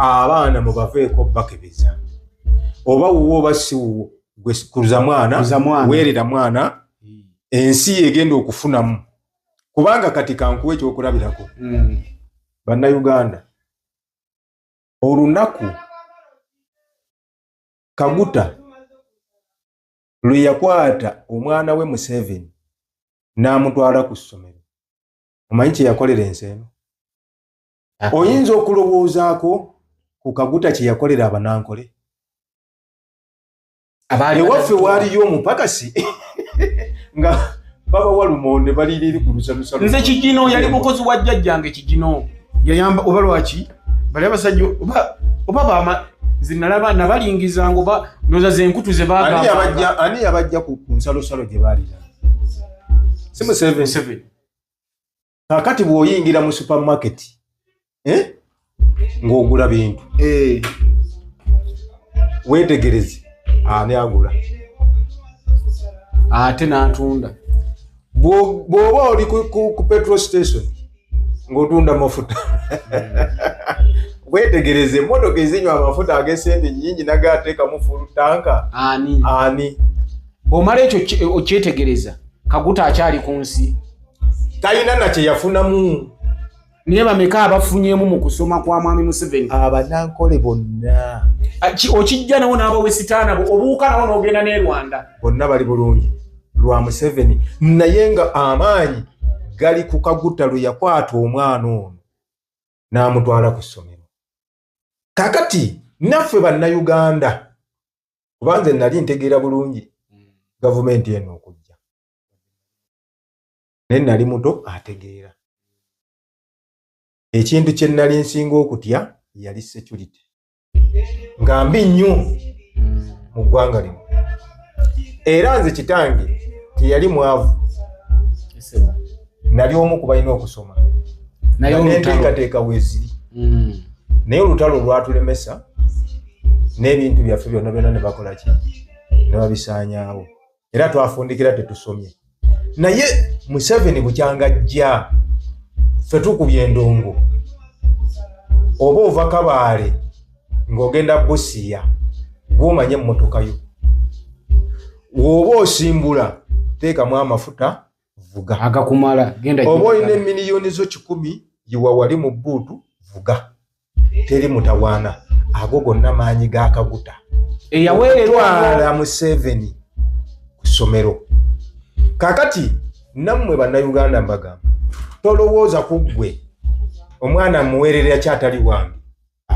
abaana mubaveeko bakebeza oba wuwo basiwo gwe kuza mwana weerera mwana ensi egenda okufunamu kubanga kati kankuwe ekyokulabirako bannayuganda olunaku Kaguta lwe yakwata omwana we Museveni n'amutwala ku ssomero omanyi kye yakolera ensi eno oyinza okulowoozaako ku Kaguta kye yakolera Abanankole ewaffe waaliyo omupakasi nga baba walumonde baliriri ku lusalusalo nze Kigino yali mukozi wa jjajjange Kigino yayamba oba lwaki bali abasajja oba bama zinalaba nabalingiza ngo noza zenkutu ze baga ani yabajja ku nsalosalo gye balira si Museveni kakati bw'oyingira mu supermarket ng'ogula bintu weetegereze ani agula ate n'atunda bw'oba oli ku petrol station ng'otunda mafuta weetegereze emmotoka ezinywa amafuta ag'esente nnyingi nagaateekamu full tanka ani bw'omala ekyo okyetegereza Kaguta akyali ku nsi talina na kye yafunamu niye bameka abafunyemu mu kusoma kwa mwami Museveni Abanankole bonna okijja nawo n'abawesitaana obuuka nawo n'ogenda ne Rwanda bonna bali bulungi lwa Museveni naye nga amaanyi gali ku Kaguta lwe yakwata omwana ono n'amutwala ku ssomero kakati naffe bannayuganda kubanze nali ntegeera bulungi gavumenti eno okujja naye nali muto ategeera ekintu kye nali nsinga okutya yali security nga mbi nnyo mu ggwanga lino era nze kitange teyali mwavu nali omu ku balina okusoma naye enteekateeka weeziri naye olutalo lwatulemesa n'ebintu byaffe byonna byonna ne bakola ki ne babisaanyaawo era twafundikira tetusomye naye Museveni bukyanga ajja ffe tukubye endongo oba ova Kabaale ng'ogenda Busia gw'omanya emmotoka yo woba osimbula teekamu amafuta vuga agakumala genda oba olina miliyoni zo 10 yiwa wali mu bbuutu vuga teri mutawaana ago gonna maanyi ga Kaguta eyaweererwa Museveni ku ssomero kakati nammwe bannayuganda mbagamba tolowooza ku ggwe omwana muweerera kyatali wange